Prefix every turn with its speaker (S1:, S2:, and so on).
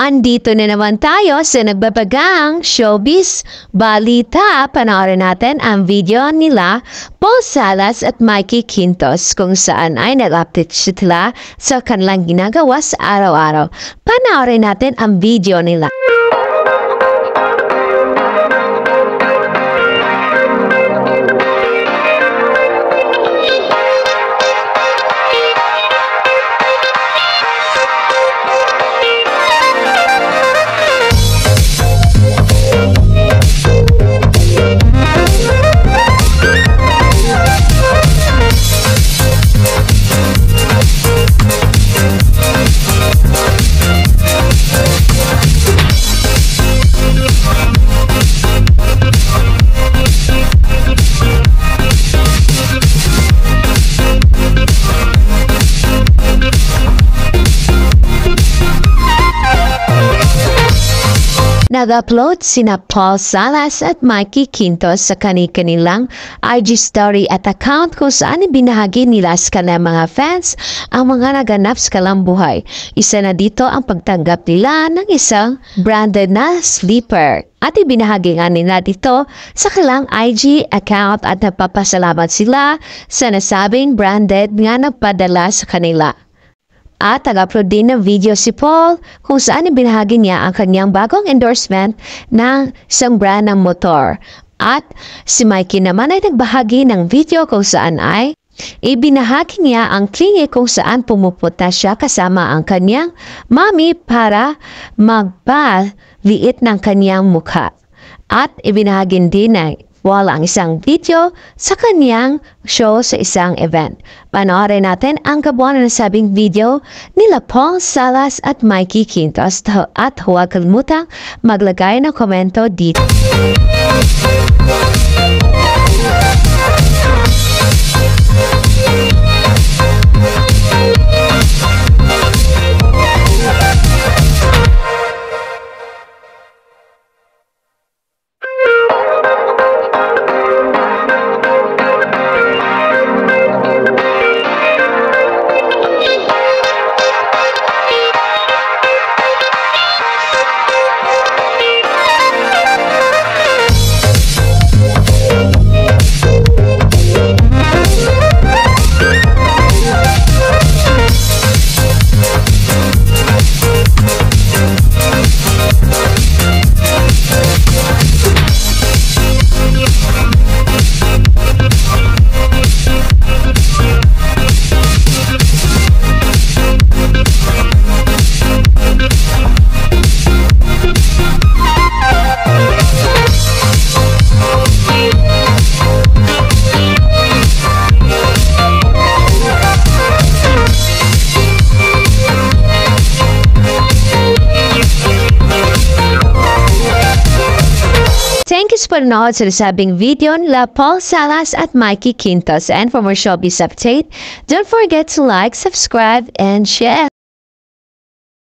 S1: Andito na naman tayo sa nagbabagang showbiz balita. Panoorin natin ang video nila Paul Salas at Mikey Quintos kung saan ay nag-update sila sa kanilang ginagawa sa araw-araw. Panoorin natin ang video nila. Nag-upload sina Paul Salas at Mikey Quintos sa kanilang IG story at account kung saan ibinahagi nila sa kanilang mga fans ang mga naganap sa kanilang buhay. Isa na dito ang pagtanggap nila ng isang branded na sleeper. At ibinahagi nga nila dito sa kanilang IG account at napapasalamat sila sa nasabing branded nga nagpadala sa kanila. At nag-upload din ng video si Paul kung saan ibinahagi niya ang kanyang bagong endorsement ng isang brand ng motor. At si Mikey naman ay nagbahagi ng video kung saan ay ibinahagi niya ang klinik kung saan pumupunta siya kasama ang kanyang mami para magpaliit ng kanyang mukha. At ibinahagi din na ang isang video sa kanyang show sa isang event. Panoorin natin ang kabuuan na nasabing video nila Paul Salas at Mikey Quintos at huwag kalimutang maglagay ng komento dito. Thank you for panonood sa nasabing video nila Paul Salas at Mikey Quintos. And for more showbiz update, don't forget to like, subscribe, and share.